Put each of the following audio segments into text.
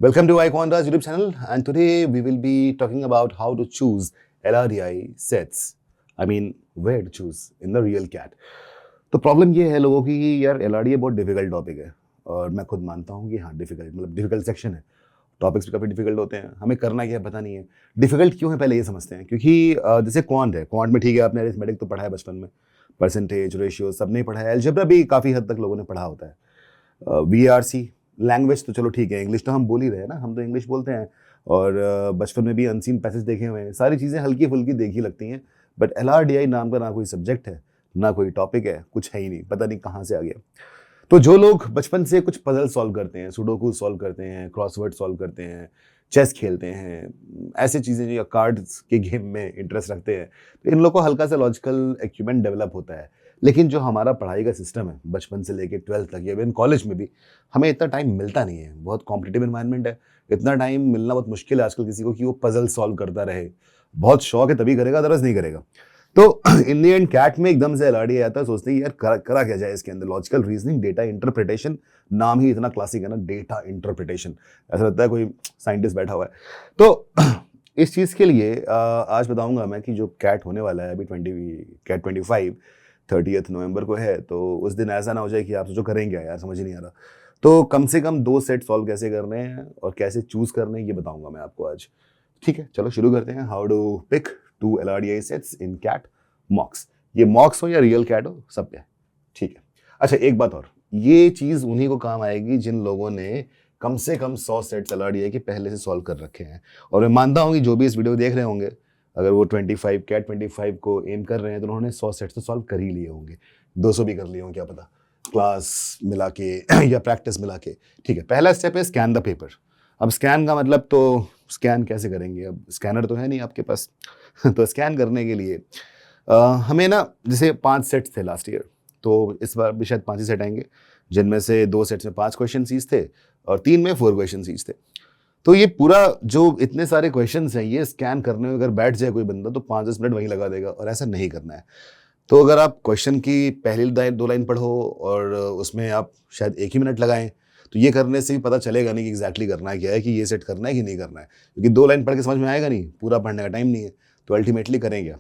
Welcome to iQuanta's YouTube channel, and today we will be talking about how to choose LRDI sets. I mean, where to choose in the real CAT. तो problem ये है लोगों की कि यार LRDI बहुत difficult topic है और मैं खुद मानता हूँ कि हाँ डिफिकल्ट मतलब डिफिकल्ट सेक्शन है। टॉपिक्स भी काफ़ी डिफिकल्ट होते हैं, हमें करना क्या है पता नहीं है। डिफिकल्ट क्यों है पहले ये समझते हैं, क्योंकि जैसे क्वांट है, क्वांट में ठीक है आपने अरिथमेटिक तो पढ़ा है बचपन में, परसेंटेज रेशियो सब नहीं पढ़ा है, अलजेब्रा भी काफ़ी हद तक लोगों ने पढ़ा होता है। VRC लैंग्वेज तो चलो ठीक है, इंग्लिश तो हम बोल ही रहे हैं ना, हम तो इंग्लिश बोलते हैं और बचपन में भी अनसीन पैसेज देखे हुए हैं, सारी चीज़ें हल्की फुल्की देखी लगती हैं। बट LRDI नाम का ना कोई सब्जेक्ट है ना कोई टॉपिक है, कुछ है ही नहीं, पता नहीं कहाँ से आ गया। तो जो लोग बचपन से कुछ पजल सॉल्व करते हैं, सुडोकू सॉल्व करते हैं, क्रॉसवर्ड सॉल्व करते हैं, चेस खेलते हैं, ऐसी चीज़ें जो कार्ड्स के गेम में इंटरेस्ट रखते हैं, तो इन लोगों को हल्का सा लॉजिकल एक्यूमेंट डेवलप होता है। लेकिन जो हमारा पढ़ाई का सिस्टम है बचपन से लेके 12th तक या इवन कॉलेज में भी, हमें इतना टाइम मिलता नहीं है, बहुत कॉम्पिटिटिव एनवायरनमेंट है, इतना टाइम मिलना बहुत मुश्किल है आजकल किसी को कि वो पजल सॉल्व करता रहे। बहुत शौक है तभी करेगा, अदरवाइज नहीं करेगा। तो इन दी एंड कैट में एकदम से LRDI आता है, सोचते हैं यार करा क्या जाए इसके अंदर, लॉजिकल रीजनिंग, डेटा इंटरप्रिटेशन, नाम ही इतना क्लासिक है ना, डेटा इंटरप्रिटेशन, ऐसा लगता है कोई साइंटिस्ट बैठा हुआ है। तो इस चीज़ के लिए आज बताऊंगा मैं कि जो कैट होने वाला है अभी कैट 25 30 नवंबर को है, तो उस दिन ऐसा ना हो जाए कि आप सोचो करेंगे यार समझ ही नहीं आ रहा। तो कम से कम 2 सेट सॉल्व कैसे करने हैं और कैसे चूज करने हैं ये बताऊंगा मैं आपको आज। ठीक है, चलो शुरू करते हैं। How to pick 2 LRDI sets in CAT mocks. ये मॉक्स हो या रियल कैट हो, सब पे है। ठीक है। अच्छा एक बात और, ये चीज उन्हीं को काम आएगी जिन लोगों ने कम से कम 100 सेट्स LRDI के पहले से सॉल्व कर रखे हैं। और मैं मानता हूँ कि जो भी इस वीडियो देख रहे होंगे, अगर वो 25 कैट 25 को एम कर रहे हैं तो उन्होंने 100 सेट्स तो सॉल्व कर ही लिए होंगे, 200 भी कर लिए होंगे, क्या पता, क्लास मिला के या प्रैक्टिस मिला के। ठीक है, पहला स्टेप है स्कैन द पेपर। अब स्कैन का मतलब, तो स्कैन कैसे करेंगे, अब स्कैनर तो है नहीं आपके पास तो स्कैन करने के लिए हमें ना, जैसे 5 सेट्स थे लास्ट ईयर, तो इस बार भी शायद 5 ही सेट आएंगे, जिनमें से 2 सेट्स में 5 क्वेश्चन सीज थे और 3 में 4 क्वेश्चन सीज थे। तो ये पूरा जो इतने सारे क्वेश्चंस हैं, ये स्कैन करने में अगर बैठ जाए कोई बंदा तो 5-10 मिनट वहीं लगा देगा, और ऐसा नहीं करना है। तो अगर आप क्वेश्चन की पहली 2 लाइन पढ़ो और उसमें आप शायद 1 ही मिनट लगाएं, तो ये करने से भी पता चलेगा नहीं कि एग्जैक्टली करना है क्या है, कि ये सेट करना है कि नहीं करना है, क्योंकि 2 लाइन पढ़ के समझ में आएगा नहीं, पूरा पढ़ने का टाइम नहीं है, तो अल्टीमेटली करें क्या।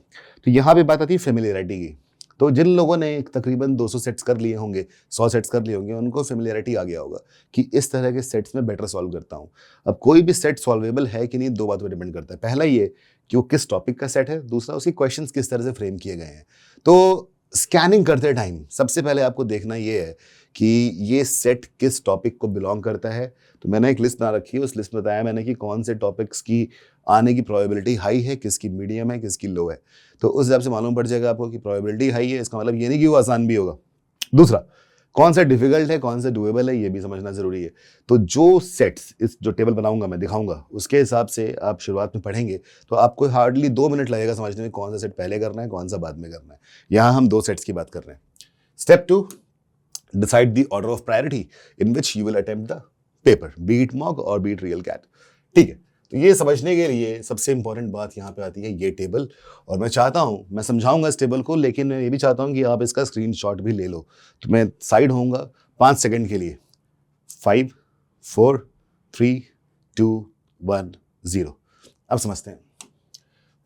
तो यहाँ पे बात आती है फेमिलियरिटी की। तो जिन लोगों ने तकरीबन 200 सेट्स कर लिए होंगे, 100 सेट्स कर लिए होंगे, उनको फेमिलियरिटी आ गया होगा कि इस तरह के सेट्स में बेटर सॉल्व करता हूँ। अब कोई भी सेट सॉल्वेबल है कि नहीं, 2 बातों पर डिपेंड करता है। पहला ये कि वो किस टॉपिक का सेट है, दूसरा उसके क्वेश्चंस किस तरह से फ्रेम किए गए हैं। तो स्कैनिंग करते टाइम सबसे पहले आपको देखना ये है कि ये सेट किस टॉपिक को बिलोंग करता है। तो मैंने एक लिस्ट बना रखी है, उस लिस्ट में बताया मैंने कि कौन से टॉपिक्स की आने की प्रोबेबिलिटी हाई है, किसकी मीडियम है, किसकी लो है। तो उस हिसाब से मालूम पड़ जाएगा आपको कि प्रोबेबिलिटी हाई है, इसका मतलब ये नहीं कि वो आसान भी होगा। दूसरा, कौन सा डिफिकल्ट है, कौन सा डुएबल है, ये भी समझना जरूरी है। तो जो सेट्स, इस जो टेबल बनाऊंगा मैं दिखाऊंगा, उसके हिसाब से आप शुरुआत में पढ़ेंगे तो आपको हार्डली 2 मिनट लगेगा समझने में कौन सा सेट पहले करना है, कौन सा बाद में करना है। यहाँ हम 2 सेट्स की बात कर रहे हैं। Step 2, decide the order of priority in which you will attempt the paper, B it mock और बी इट रियल कैट। ठीक है, तो ये समझने के लिए सबसे इंपॉर्टेंट बात यहाँ पे आती है ये टेबल। और मैं चाहता हूँ, मैं समझाऊंगा इस टेबल को, लेकिन मैं ये भी चाहता हूँ कि आप इसका स्क्रीनशॉट भी ले लो। तो मैं साइड होऊंगा 5 सेकंड के लिए। 5 4 3 2 1 0। अब समझते हैं।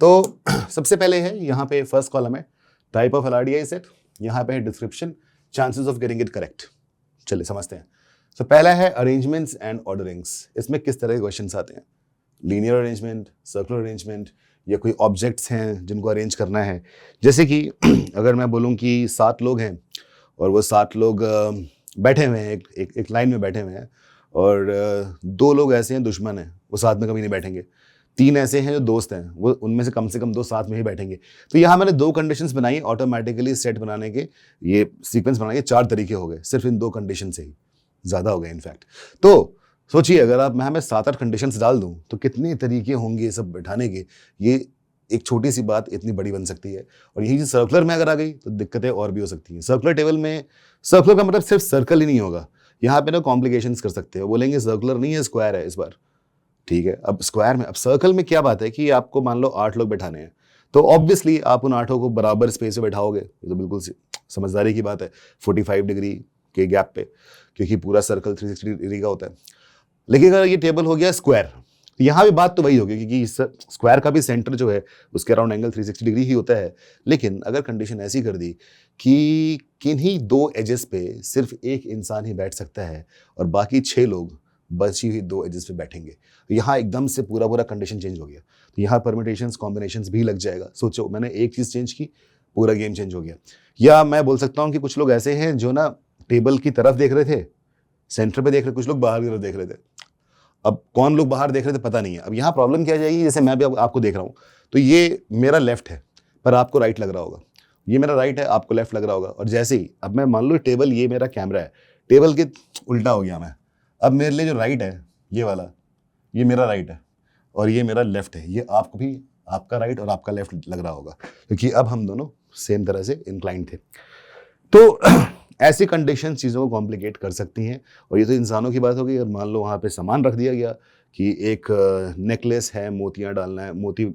तो सबसे पहले है यहाँ पे फर्स्ट कॉलम है टाइप ऑफ LRDI सेट, यहाँ पे है description, chances of getting it correct. चलिए समझते हैं। तो पहला है अरेंजमेंट्स एंड ऑर्डरिंग्स। इसमें किस तरह के क्वेश्चंस आते हैं, लीनियर अरेंजमेंट, सर्कुलर अरेंजमेंट, या कोई ऑब्जेक्ट्स हैं जिनको अरेंज करना है। जैसे कि अगर मैं बोलूँ कि 7 लोग हैं और वो 7 लोग बैठे हुए हैं, एक लाइन में बैठे हुए हैं, और 2 लोग ऐसे हैं दुश्मन हैं, वो साथ में कभी नहीं बैठेंगे। 3 ऐसे हैं जो दोस्त हैं, वो उनमें से कम 2 साथ में ही बैठेंगे। तो यहाँ मैंने 2 कंडीशंस बनाई ऑटोमेटिकली सेट बनाने के, ये सीक्वेंस बनाने के 4 तरीके हो गए सिर्फ इन 2 कंडीशन से ही, ज़्यादा हो गए इनफैक्ट। तो सोचिए अगर आप मैं 7-8 कंडीशंस डाल दूं तो कितने तरीके होंगे ये सब बैठाने के। ये एक छोटी सी बात इतनी बड़ी बन सकती है। और यही चीज सर्कुलर में अगर आ गई तो दिक्कतें और भी हो सकती हैं। सर्कुलर टेबल में सर्कुलर का मतलब सिर्फ सर्कल ही नहीं होगा, यहाँ पे ना कॉम्प्लिकेशंस कर सकते हो, बोलेंगे सर्कुलर नहीं है स्क्वायर है इस बार। ठीक है, अब स्क्वायर में, अब सर्कल में क्या बात है कि आपको मान लो 8 लोग बैठाने हैं, तो ऑब्वियसली आप उन 8 को बराबर स्पेस में बैठाओगे, ये तो बिल्कुल समझदारी की बात है, 45 डिग्री के गैप पे, क्योंकि पूरा सर्कल 360 डिग्री का होता है। लेकिन अगर ये टेबल हो गया स्क्वायर, यहाँ भी बात तो वही होगी, क्योंकि स्क्वायर का भी सेंटर जो है उसके अराउंड एंगल 360 डिग्री ही होता है। लेकिन अगर कंडीशन ऐसी कर दी कि किन्हीं दो एजेस पे सिर्फ एक इंसान ही बैठ सकता है और बाकी 6 लोग बची हुई दो एजेस पे बैठेंगे, तो यहाँ एकदम से पूरा पूरा कंडीशन चेंज हो गया। तो यहाँ परमिटेशंस कॉम्बिनेशंस भी लग जाएगा। सोचो, मैंने एक चीज़ चेंज की, पूरा गेम चेंज हो गया। या मैं बोल सकता हूँ कि कुछ लोग ऐसे हैं जो ना टेबल की तरफ देख रहे थे, सेंटर पे देख रहे, कुछ लोग बाहर की तरफ देख रहे थे। अब कौन लोग बाहर देख रहे थे पता नहीं है। अब यहाँ प्रॉब्लम क्या आ जाएगी, जैसे मैं भी अब आपको देख रहा हूँ, तो ये मेरा लेफ्ट है पर आपको राइट लग रहा होगा, ये मेरा राइट है आपको लेफ्ट लग रहा होगा। और जैसे ही अब मैं मान लो टेबल, ये मेरा कैमरा है, टेबल के उल्टा हो गया मैं, अब मेरे लिए जो राइट है ये वाला, ये मेरा राइट है और ये मेरा लेफ्ट है, ये आपको भी आपका राइट और आपका लेफ्ट लग रहा होगा, क्योंकि अब हम दोनों सेम तरह से इंक्लाइंड थे। तो ऐसी कंडीशन चीज़ों को कॉम्प्लिकेट कर सकती हैं। और ये तो इंसानों की बात होगी। अगर मान लो वहाँ पे सामान रख दिया गया कि एक नेकलेस है, मोतियाँ डालना है, मोती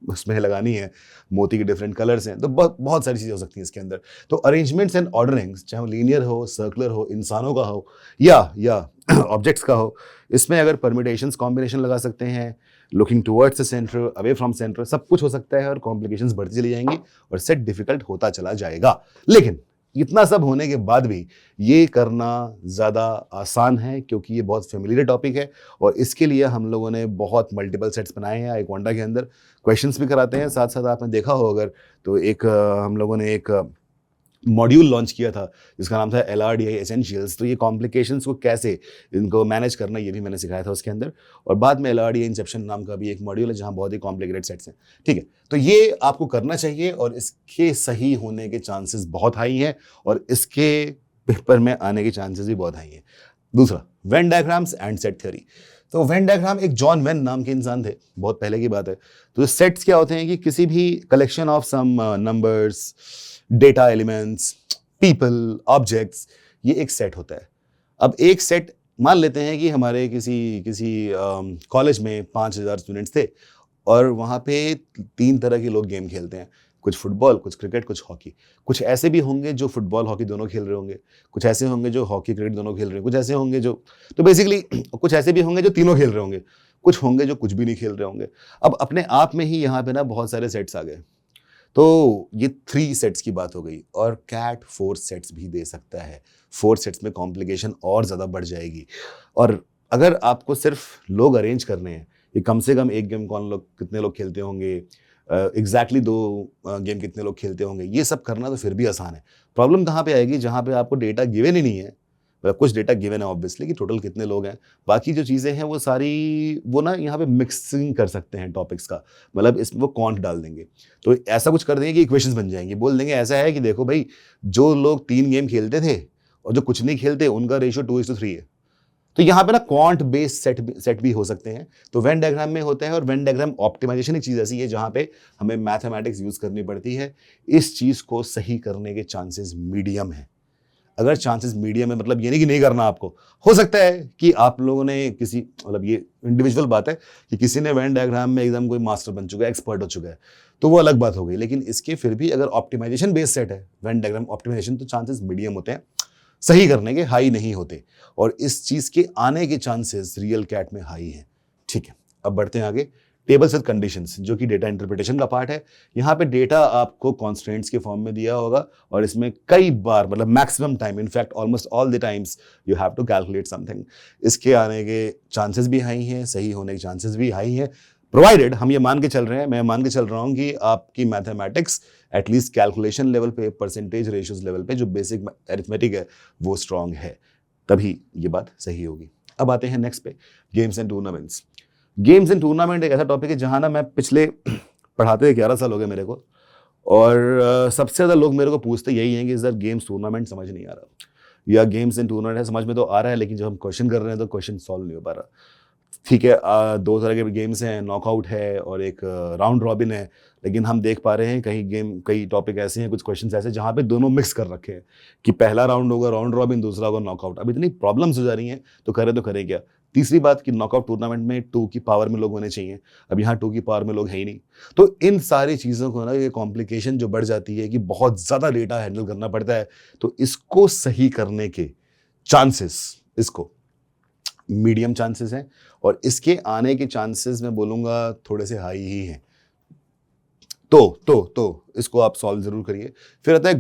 उसमें लगानी है, मोती के डिफरेंट कलर्स हैं, तो बहुत सारी चीज़ें हो सकती हैं इसके अंदर। तो अरेंजमेंट्स एंड ऑर्डरिंग्स, चाहे वो लीनियर हो, सर्कुलर हो, इंसानों का हो या ऑब्जेक्ट्स का हो, इसमें अगर परमिटेशंस कॉम्बिनेशन लगा सकते हैं, looking towards the centre, away from centre, सब कुछ हो सकता है और कॉम्प्लिकेशंस बढ़ती चली जाएंगी और सेट डिफिकल्ट होता चला जाएगा। लेकिन इतना सब होने के बाद भी ये करना ज़्यादा आसान है, क्योंकि ये बहुत फेमिलियर टॉपिक है और इसके लिए हम लोगों ने बहुत मल्टीपल सेट्स बनाए हैं आईक्वांडा के अंदर। क्वेश्चंस भी कराते हैं, साथ साथ आपने देखा हो अगर तो एक हम लोगों ने एक मॉड्यूल लॉन्च किया था जिसका नाम था LRDI एसेंशियल्स। तो ये कॉम्प्लिकेशंस को कैसे इनको मैनेज करना, ये भी मैंने सिखाया था उसके अंदर। और बाद में LRDI इंसेप्शन नाम का भी एक मॉड्यूल है जहाँ बहुत ही कॉम्प्लिकेटेड सेट्स हैं। ठीक है, तो ये आपको करना चाहिए और इसके सही होने के चांसेस बहुत हाई हैं और इसके पेपर में आने के चांसेस भी बहुत हाई हैं। दूसरा, Venn diagrams and set theory. तो वेन डायग्राम, एक जॉन वेन नाम के इंसान थे, बहुत पहले की बात है। तो सेट्स क्या होते हैं कि किसी भी collection of some numbers, data elements, people, objects, ये एक सेट होता है। अब एक सेट मान लेते हैं कि हमारे किसी कॉलेज में 5,000 स्टूडेंट्स थे और वहाँ पे 3 तरह के लोग गेम खेलते हैं, कुछ फुटबॉल, कुछ क्रिकेट, कुछ हॉकी। कुछ ऐसे भी होंगे जो फुटबॉल हॉकी दोनों खेल रहे होंगे, कुछ ऐसे होंगे जो हॉकी क्रिकेट दोनों खेल रहे हैं, कुछ ऐसे होंगे जो, तो बेसिकली कुछ ऐसे भी होंगे जो तीनों खेल रहे होंगे, कुछ होंगे जो कुछ भी नहीं खेल रहे होंगे। अब अपने आप में ही यहाँ पे ना बहुत सारे सेट्स आ गए। तो ये 3 सेट्स की बात हो गई और कैट 4 सेट्स भी दे सकता है। 4 सेट्स में कॉम्प्लिकेशन और ज़्यादा बढ़ जाएगी। और अगर आपको सिर्फ लोग अरेंज करने हैं कि कम से कम एक गेम कितने लोग खेलते होंगे, एग्जैक्टली 2 गेम कितने लोग खेलते होंगे, ये सब करना तो फिर भी आसान है। प्रॉब्लम कहाँ पे आएगी, जहाँ पे आपको डेटा गिवन ही नहीं है। कुछ डेटा गिवन है ऑब्वियसली कि टोटल कितने लोग हैं, बाकी जो चीज़ें हैं वो सारी वो ना यहाँ पे मिक्सिंग कर सकते हैं टॉपिक्स का, मतलब इसमें वो कॉन्ट डाल देंगे। तो ऐसा कुछ कर देंगे कि इक्वेशंस बन जाएंगी, बोल देंगे ऐसा है कि देखो भाई, जो लोग 3 गेम खेलते थे और जो कुछ नहीं खेलते उनका रेशियो 2:3 है। तो यहाँ पे ना क्वांट बेस्ड सेट भी हो सकते हैं। तो वेन डायग्राम में होता है। और वेन डायग्राम ऑप्टिमाइजेशन एक चीज़ ऐसी है जहाँ पे हमें मैथमेटिक्स यूज़ करनी पड़ती है। इस चीज़ को सही करने के चांसेस मीडियम है। अगर चांसेस मीडियम है मतलब ये नहीं कि नहीं करना आपको, हो सकता है कि आप लोगों ने किसी, मतलब ये इंडिविजुअल बात है कि किसी ने वेन डायग्राम में एकदम कोई मास्टर बन चुका है, एक्सपर्ट हो चुका है, तो वो अलग बात हो गई। लेकिन इसके फिर भी अगर ऑप्टिमाइजेशन बेस्ड सेट है, वेन डायग्राम ऑप्टिमाइजेशन, तो चांसेस मीडियम होते हैं, सही करने के हाई नहीं होते। और इस चीज़ के आने के चांसेस रियल कैट में हाई हैं। ठीक है, अब बढ़ते हैं आगे। टेबल्स विद कंडीशंस, जो कि डेटा इंटरप्रिटेशन का पार्ट है। यहाँ पे डेटा आपको कॉन्स्ट्रेंट्स के फॉर्म में दिया होगा और इसमें कई बार, मतलब maximum time, in fact almost all the times you have to calculate something. इसके आने के चांसेस भी हाई हैं, सही होने के चांसेस भी हाई हैं, प्रोवाइडेड हम ये मान के चल रहे हैं, मैं मान के चल रहा हूँ कि आपकी मैथमेटिक्स एटलीस्ट कैलकुलेशन लेवल पे, परसेंटेज रेशियोज लेवल पे, जो बेसिक अरिथमेटिक है वो स्ट्रांग है, तभी ये बात सही होगी। अब आते हैं नेक्स्ट पे, games and tournaments. Games and tournament एक ऐसा टॉपिक है जहाँ ना मैं पिछले पढ़ाते 11 साल हो गए मेरे को, और सबसे ज़्यादा लोग मेरे को पूछते यही हैं कि सर गेम्स टूर्नामेंट समझ नहीं आ रहा, या गेम्स एंड टूर्नामेंट है समझ में तो आ रहा है लेकिन जब हम क्वेश्चन कर रहे हैं तो क्वेश्चन सॉल्व नहीं हो पा रहा। ठीक है, 2 तरह के गेम्स हैं, नॉकआउट है और एक राउंड रॉबिन है, लेकिन हम देख पा रहे हैं कई टॉपिक ऐसे हैं, कुछ क्वेश्चंस ऐसे जहाँ पे दोनों मिक्स कर रखे हैं कि पहला राउंड होगा राउंड रॉबिन, दूसरा होगा नॉकआउट। अब इतनी प्रॉब्लम्स हो जा रही हैं तो करें क्या। तीसरी बात कि नॉकआउट टूर्नामेंट में 2 की पावर में लोग होने चाहिए, अब यहाँ 2 की पावर में लोग है ही नहीं। तो इन सारी चीज़ों को ना, ये कॉम्प्लिकेशन जो बढ़ जाती है कि बहुत ज़्यादा डेटा हैंडल करना पड़ता है, तो इसको सही करने के चांसेस, इसको मीडियम चांसेस हैं, और इसके आने के चांसेस मैं बोलूँगा थोड़े से हाई ही हैं। तो इसको आप सॉल्व ज़रूर करिए। फिर आता है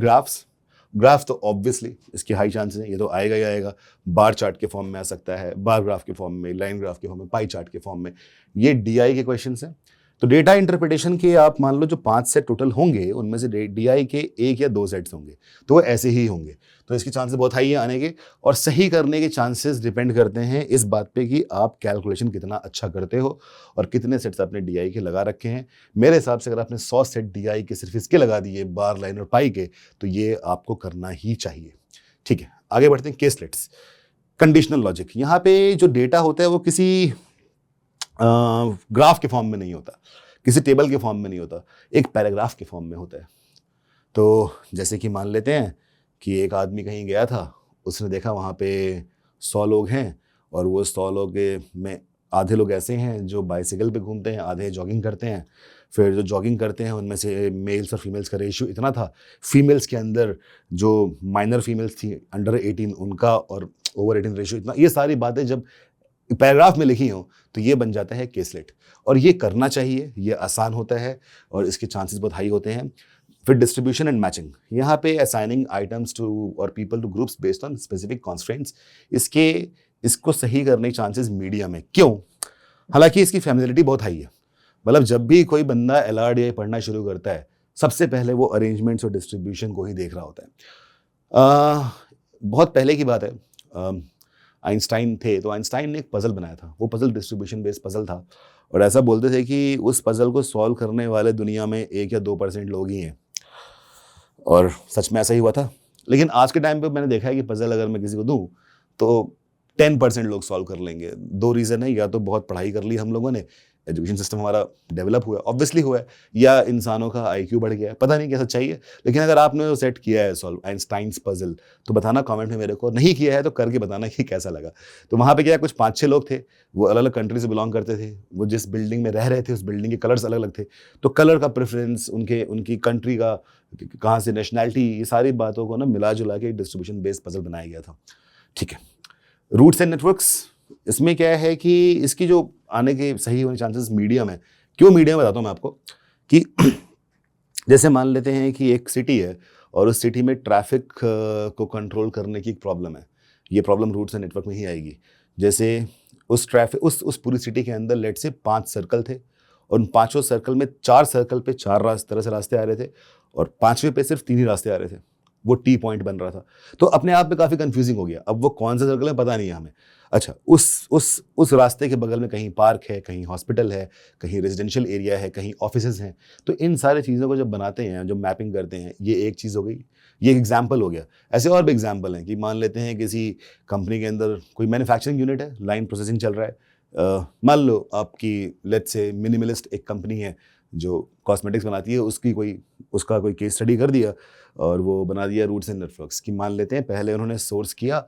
ग्राफ्स तो ऑब्वियसली इसके हाई चांसेस हैं, ये तो आएगा ही आएगा। बार चार्ट के फॉर्म में आ सकता है, बार ग्राफ के फॉर्म में, लाइन ग्राफ के फॉर्म में, पाई चार्ट के फॉर्म में। ये डीआई के क्वेश्चंस हैं। तो डेटा इंटरप्रिटेशन के आप मान लो जो 5 सेट टोटल होंगे, उनमें से डीआई के 1 या 2 सेट्स होंगे, तो वो ऐसे ही होंगे। तो इसके चांसेस बहुत हाई है आने के, और सही करने के चांसेस डिपेंड करते हैं इस बात पे कि आप कैलकुलेशन कितना अच्छा करते हो और कितने सेट्स आपने डीआई के लगा रखे हैं। मेरे हिसाब से अगर आपने 100 सेट डीआई के सिर्फ इसके लगा दिए, बार, लाइन और पाई के, तो ये आपको करना ही चाहिए। ठीक है, आगे बढ़ते हैं। केसलेट्स, कंडीशनल लॉजिक। यहाँ पे जो डेटा होता है वो किसी ग्राफ के फॉर्म में नहीं होता, किसी टेबल के फॉर्म में नहीं होता, एक पैराग्राफ के फॉर्म में होता है। तो जैसे कि मान लेते हैं कि एक आदमी कहीं गया था, उसने देखा वहाँ पे 100 लोग हैं, और वो 100 लोग में आधे लोग ऐसे हैं जो बाइसिकल पे घूमते हैं, आधे जॉगिंग करते हैं। फिर जो जॉगिंग करते हैं उनमें से मेल्स और फीमेल्स का रेशियो इतना था, फीमेल्स के अंदर जो माइनर फीमेल्स थी अंडर 18 उनका, और ओवर 18 रेशियो इतना। ये सारी बातें जब पैराग्राफ में लिखी हो तो ये बन जाता है केसलेट, और ये करना चाहिए, ये आसान होता है और इसके चांसेस बहुत हाई होते हैं। फिर डिस्ट्रीब्यूशन एंड मैचिंग, यहाँ पे असाइनिंग आइटम्स टू और people two groups based on specific constraints, इसको सही करने के चांसेस मीडियम है। क्यों? हालांकि इसकी फैमिलियरिटी बहुत हाई है। मतलब जब भी कोई बंदा LRDI पढ़ना शुरू करता है, सबसे पहले वो अरेंजमेंट्स और डिस्ट्रीब्यूशन को ही देख रहा होता है। बहुत पहले की बात है, आइंस्टाइन थे, तो आइंस्टाइन ने एक पजल बनाया था। वो पजल डिस्ट्रीब्यूशन बेस्ड पजल था, और ऐसा बोलते थे कि उस पजल को सॉल्व करने वाले दुनिया में 1 या 2% लोग ही हैं, और सच में ऐसा ही हुआ था। लेकिन आज के टाइम पे मैंने देखा है कि पजल अगर मैं किसी को दूं तो 10% लोग सॉल्व कर लेंगे। 2 रीज़न है, या तो बहुत पढ़ाई कर ली हम लोगों ने, एजुकेशन सिस्टम हमारा डेवलप हुआ है, ऑब्वियसली हुआ है, या इंसानों का IQ बढ़ गया है, पता नहीं क्या सच्चाई है। लेकिन अगर आपने सेट किया है सॉल्व आइंस्टाइन्स पजल, तो बताना कमेंट में मेरे को, नहीं किया है तो करके बताना कि कैसा लगा। तो वहाँ पे क्या, कुछ 5-6 लोग थे, वो अलग अलग कंट्री से बिलोंग करते थे, वो जिस बिल्डिंग में रह रहे थे उस बिल्डिंग के कलर्स अलग अलग थे, तो कलर का प्रेफरेंस, उनकी कंट्री का, कहाँ से नेशनैलिटी, ये सारी बातों को ना मिला जुला के डिस्ट्रीब्यूशन बेस्ड पजल बनाया गया था। ठीक है, रूट्स एंड नेटवर्क्स, इसमें क्या है कि इसकी जो आने के सही होने चांसेस मीडियम है। क्यों मीडियम, बताता हूँ मैं आपको। कि जैसे मान लेते हैं कि एक सिटी है, और उस सिटी में ट्रैफिक को कंट्रोल करने की एक प्रॉब्लम है। ये प्रॉब्लम रूट्स एंड नेटवर्क में ही आएगी। जैसे उस पूरी सिटी के अंदर लेट से 5 सर्कल थे, और उन 5 सर्कल में 4 सर्कल पे 4 तरह से रास्ते आ रहे थे, और 5वें पे सिर्फ 3 ही रास्ते आ रहे थे। वो टी पॉइंट बन रहा था, तो अपने आप में काफ़ी कंफ्यूजिंग हो गया। अब वो कौन सा सर्कल है पता नहीं है हमें। अच्छा, उस रास्ते के बगल में कहीं पार्क है, कहीं हॉस्पिटल है, कहीं रेजिडेंशियल एरिया है, कहीं ऑफिसेज हैं। तो इन सारी चीज़ों को जब बनाते हैं, जब मैपिंग करते हैं, ये एक चीज़ हो गई, ये एक एग्जाम्पल हो गया। ऐसे और भी एग्जाम्पल हैं कि मान लेते हैं किसी कंपनी के अंदर कोई मैन्युफैक्चरिंग यूनिट है, लाइन प्रोसेसिंग चल रहा है। मान लो आपकी लेट्स से मिनिमलिस्ट एक कंपनी है जो कॉस्मेटिक्स बनाती है, उसका कोई केस स्टडी कर दिया, और वो बना दिया रूट्स एंड नेटवर्क्स की। मान लेते हैं पहले उन्होंने सोर्स किया,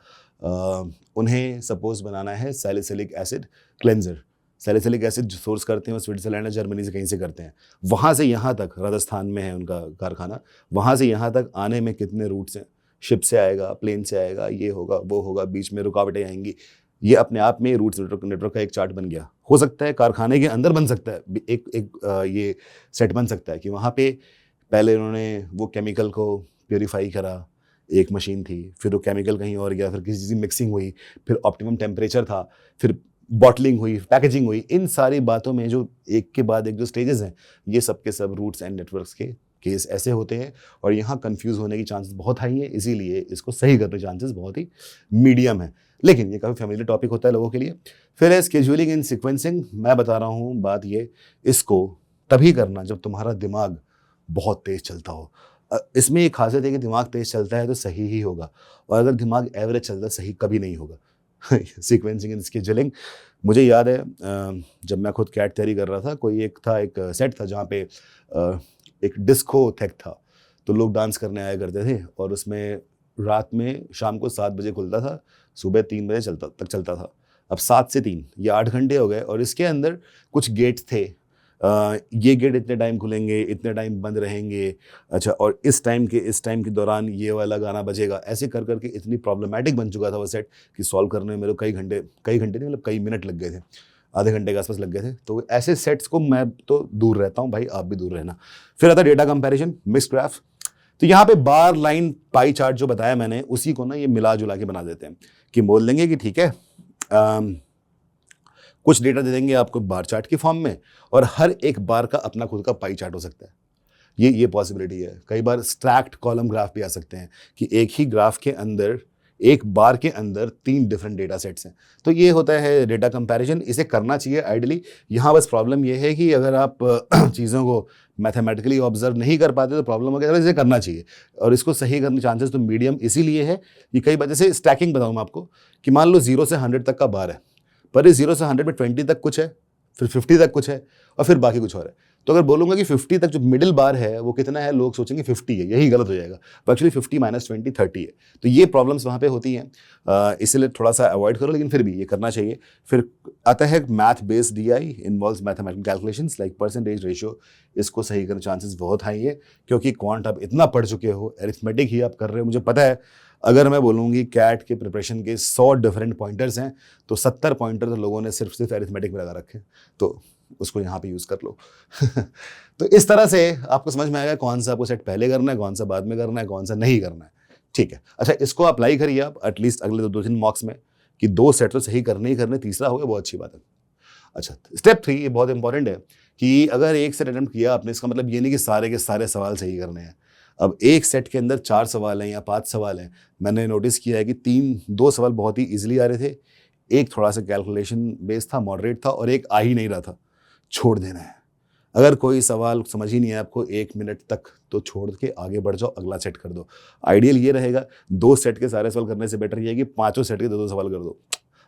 उन्हें सपोज बनाना है salicylic acid cleanser. Salicylic acid जो सोर्स करते हैं वो स्विट्जरलैंड या जर्मनी से कहीं से करते हैं। वहाँ से यहाँ तक, राजस्थान में है उनका कारखाना, वहाँ से यहाँ तक आने में कितने रूट्स हैं, शिप से आएगा, प्लेन से आएगा, ये होगा वो होगा, बीच में रुकावटें आएंगी। ये अपने आप में रूट्स नेटवर्क का एक चार्ट बन गया। हो सकता है कारखाने के अंदर बन सकता है ये सेट बन सकता है कि वहाँ पे पहले उन्होंने वो केमिकल को प्योरीफाई करा, एक मशीन थी, फिर वो केमिकल कहीं और गया, फिर किसी चीज़ की मिक्सिंग हुई, फिर ऑप्टिमम टेम्परेचर था, फिर बॉटलिंग हुई, पैकेजिंग हुई। इन सारी बातों में जो एक के बाद एक जो स्टेजेस हैं, ये सब के सब रूट्स एंड नेटवर्क्स के केस ऐसे होते हैं, और यहाँ कंफ्यूज होने की चांसेस बहुत हाई है। इसीलिए इसको सही करने के चांसेस बहुत ही मीडियम है। लेकिन ये काफ़ी फैमिली टॉपिक होता है लोगों के लिए। फिर है स्केड्यूलिंग एंड सीक्वेंसिंग। मैं बता रहा हूँ बात ये, इसको तभी करना जब तुम्हारा दिमाग बहुत तेज चलता हो। इसमें एक खासियत है कि दिमाग तेज चलता है तो सही ही होगा, और अगर दिमाग एवरेज चलता है सही कभी नहीं होगा। सीक्वेंसिंग एंड स्केड्यूलिंग, मुझे याद है जब मैं खुद कैट तैयारी कर रहा था, कोई एक सेट था जहाँ पे एक डिस्को थेक था, तो लोग डांस करने आया करते थे, और उसमें रात में शाम को 7 बजे खुलता था, सुबह 3 बजे तक चलता था। अब 7 से 3 ये 8 घंटे हो गए, और इसके अंदर कुछ गेट्स थे ये गेट इतने टाइम खुलेंगे, इतने टाइम बंद रहेंगे, अच्छा और इस टाइम के दौरान ये वाला गाना बजेगा। ऐसे कर करके इतनी प्रॉब्लमेटिक बन चुका था वो सेट कि सॉल्व करने में मेरे को कई घंटे नहीं, मतलब कई मिनट लग गए थे, आधे घंटे के आसपास लग गए थे। तो ऐसे सेट्स को मैं तो दूर रहता हूँ भाई, आप भी दूर रहना। फिर आता डेटा कंपैरिजन, मिक्स्ड ग्राफ। तो यहाँ पे बार, लाइन, पाई चार्ट जो बताया मैंने, उसी को ना ये मिला जुला के बना देते हैं कि बोल देंगे कि ठीक है, कुछ डेटा दे देंगे आपको बार चार्ट की फॉर्म में, और हर एक बार का अपना खुद का पाई चार्ट हो सकता है। ये पॉसिबिलिटी है। कई बार स्टैक्ड कॉलम ग्राफ भी आ सकते हैं कि एक ही ग्राफ के अंदर, एक बार के अंदर 3 डिफरेंट डेटा सेट्स हैं। तो ये होता है डेटा कंपैरिजन। इसे करना चाहिए आइडियली। यहाँ बस प्रॉब्लम ये है कि अगर आप चीज़ों को मैथमेटिकली ऑब्जर्व नहीं कर पाते तो प्रॉब्लम हो गया। इसे करना चाहिए, और इसको सही करने चांसेस तो मीडियम इसीलिए है कि कई बार, जैसे स्टैकिंग बताऊँ मैं आपको, कि मान लो 0 से 100 तक का बार है, पर इस 0 से 100 में 20 तक कुछ है, फिर 50 तक कुछ है, और फिर बाकी कुछ और है। तो अगर बोलूँगा कि 50 तक जो मिडिल बार है वो कितना है, लोग सोचेंगे 50 है, यही गलत हो जाएगा। तो एक्चुअली 50 - 20 30 है। तो ये प्रॉब्लम्स वहाँ पे होती हैं, इसलिए थोड़ा सा अवॉइड करो, लेकिन फिर भी ये करना चाहिए। फिर आता है math based DI, involves mathematical calculations like percentage ratio. इसको सही करने चांसेस बहुत हाई है, क्योंकि क्वांट आप इतना पढ़ चुके हो, अरिथमेटिक ही आप कर रहे हो। मुझे पता है अगर मैं बोलूँगी कैट के प्रिपरेशन के 100 डिफरेंट पॉइंटर्स हैं, तो 70 पॉइंटर तो लोगों ने सिर्फ अरिथमेटिक में लगा रखे हैं, तो उसको यहाँ पे यूज़ कर लो। तो इस तरह से आपको समझ में आएगा कौन सा आपको सेट पहले करना है, कौन सा बाद में करना है, कौन सा नहीं करना है। ठीक है, अच्छा इसको अप्लाई करिए आप एटलीस्ट अगले 2-3 मॉक्स में, कि 2 सेट तो सही करने ही करने, तीसरा हो गया बहुत अच्छी बात है। अच्छा, स्टेप 3 ये बहुत इंपॉर्टेंट है कि अगर एक सेट अटेम्प्ट किया आपने, इसका मतलब ये नहीं कि सारे के सारे सवाल सही करने हैं। अब एक सेट के अंदर 4 सवाल हैं या 5 सवाल हैं। मैंने नोटिस किया है कि 2 सवाल बहुत ही ईजिली आ रहे थे, एक थोड़ा सा कैलकुलेशन बेस्ड था, मॉडरेट था, और एक आ ही नहीं रहा था। छोड़ देना है। अगर कोई सवाल समझ ही नहीं है आपको 1 मिनट तक, तो छोड़ के आगे बढ़ जाओ, अगला सेट कर दो। आइडियल ये रहेगा, 2 सेट के सारे सवाल करने से बेटर ये है कि 5 सेट के 2-2 सवाल कर दो,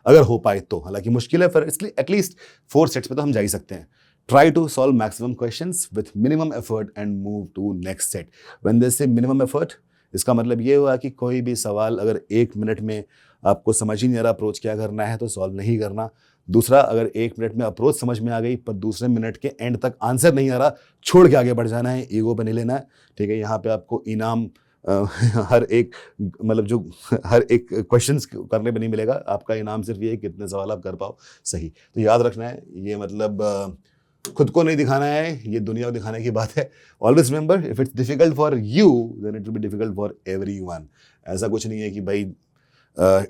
अगर हो पाए तो। हालांकि मुश्किल है, पर इसलिए एटलीस्ट 4 सेट्स पे तो हम जा ही सकते हैं। Try to solve maximum questions with minimum effort and move to next set. When they say minimum effort, इसका मतलब ये हुआ कि कोई भी सवाल अगर 1 मिनट में आपको समझ ही नहीं आ रहा अप्रोच क्या करना है, तो सॉल्व नहीं करना। दूसरा, अगर 1 मिनट में अप्रोच समझ में आ गई पर दूसरे मिनट के एंड तक आंसर नहीं आ रहा, छोड़ के आगे बढ़ जाना है, ईगो पे नहीं लेना है। ठीक है, यहाँ पे आपको इनाम हर एक, मतलब जो हर एक क्वेश्चंस करने पे नहीं मिलेगा। आपका इनाम सिर्फ ये है कितने सवाल आप कर पाओ सही। तो याद रखना है, ये मतलब खुद को नहीं दिखाना है, ये दुनिया को दिखाने की बात है। Always remember, if it's difficult for you then it will be difficult for everyone. ऐसा कुछ नहीं है कि भाई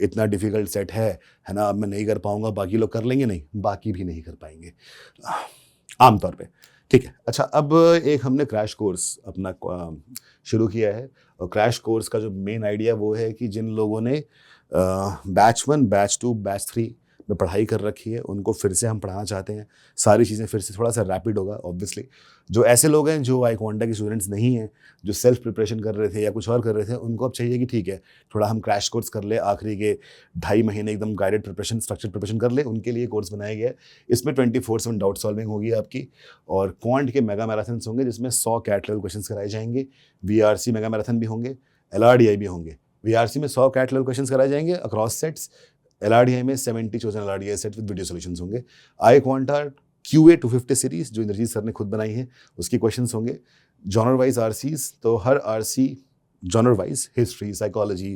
इतना डिफिकल्ट सेट है ना, अब मैं नहीं कर पाऊंगा, बाकी लोग कर लेंगे। नहीं, बाकी भी नहीं कर पाएंगे आमतौर पे। ठीक है, अच्छा अब एक हमने क्रैश कोर्स अपना शुरू किया है, और क्रैश कोर्स का जो मेन आइडिया वो है कि जिन लोगों ने बैच 1, बैच 2, बैच 3 में पढ़ाई कर रखी है, उनको फिर से हम पढ़ाना चाहते हैं। सारी चीज़ें फिर से थोड़ा सा रैपिड होगा ऑब्वियसली। जो ऐसे लोग हैं जो आई क्वांटा के स्टूडेंट्स नहीं हैं, जो सेल्फ प्रिपरेशन कर रहे थे या कुछ और कर रहे थे, उनको अब चाहिए कि ठीक है थोड़ा हम क्रैश कोर्स कर ले, आखिरी के 2.5 महीने एकदम गाइडेड प्रिपरेशन, स्ट्रक्चर्ड प्रिपरेशन कर ले। उनके लिए कोर्स बनाया गया है। इसमें 24/7 डाउट सॉल्विंग होगी आपकी, और क्वांट के मेगा मैराथन्स होंगे जिसमें 100 कैट लेवल क्वेश्चन कराए जाएंगे। VRC मेगा मैराथन भी होंगे, LRDI भी होंगे। VRC में 100 कैट लेवल क्वेश्चन कराए जाएंगे अक्रॉस सेट्स, LRDI में 70 chosen LRDI set with video solutions होंगे। आई क्वांटा QA 250 सीरीज जो इंद्रजीत सर ने खुद बनाई है, उसकी क्वेश्चंस होंगे। जॉनर वाइज RCs, तो हर RC genre wise, history, psychology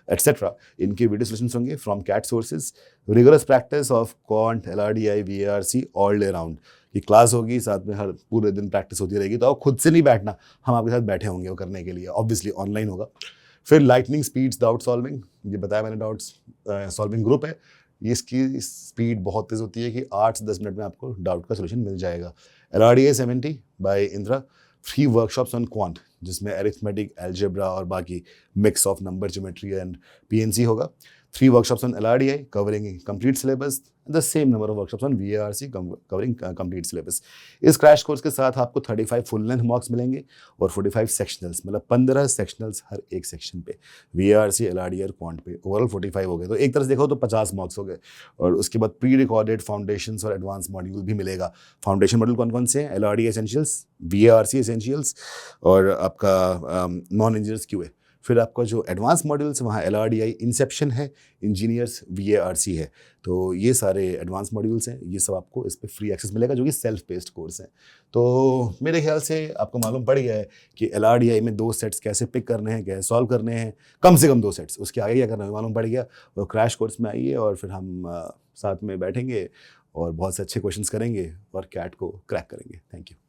etcetera, इनके वीडियो सॉल्यूशंस होंगे from CAT sources. Rigorous practice of quant, LRDI, VARC all day round की क्लास होगी, साथ में हर पूरे दिन प्रैक्टिस होती रहेगी। तो आप खुद से नहीं बैठना, हम आपके साथ बैठे होंगे वो करने के लिए, ऑब्वियसली ऑनलाइन होगा। फिर लाइटनिंग स्पीड्स डाउट सॉल्विंग, ये बताया मैंने, डाउट्स सॉल्विंग ग्रुप है। ये इसकी स्पीड बहुत तेज़ होती है कि 8 से 10 मिनट में आपको डाउट का सोल्यूशन मिल जाएगा। LRDI 70 by Indra, free workshops on quant, जिसमें अरिथमेटिक, अलजेब्रा और बाकी mix of number, geometry and PNC होगा। 3 workshops on LRDI covering complete syllabus, the same number of workshops on VARC covering complete syllabus. इस crash course के साथ आपको 35 full length मॉक्स मिलेंगे और 45 सेक्शनल्स, मतलब 15 सेक्शनल्स हर एक सेक्शन पे, VARC, LRDI और क्वांट पे। ओवरऑल 45 हो गए, तो एक तरह से देखो तो 50 मॉक्स हो गए। और उसके बाद प्री रिकॉर्डेड फाउंडेशंस और एडवांस मॉड्यूल भी मिलेगा। फाउंडेशन मॉड्यूल कौन कौन से हैं? LRDI एसेंशियल्स, VARC एसेंशियल्स और आपका नॉन इंजीनियर्स QA। फिर आपका जो एडवांस मॉड्यूल्स वहाँ LRDI इंसेप्शन है, इंजीनियर्स VARC है। तो ये सारे एडवांस मॉड्यूल्स हैं, ये सब आपको इस पे फ्री एक्सेस मिलेगा, जो कि सेल्फ पेस्ड कोर्स है। तो मेरे ख्याल से आपको मालूम पड़ गया है कि LRDI में 2 सेट्स कैसे पिक करने हैं, कैसे सॉल्व करने हैं, कम से कम 2 सेट्स, उसके आगे क्या करना है मालूम पड़ गया। और क्रैश कोर्स में आइए और फिर हम साथ में बैठेंगे और बहुत से अच्छे क्वेश्चंस करेंगे और कैट को क्रैक करेंगे। Thank you.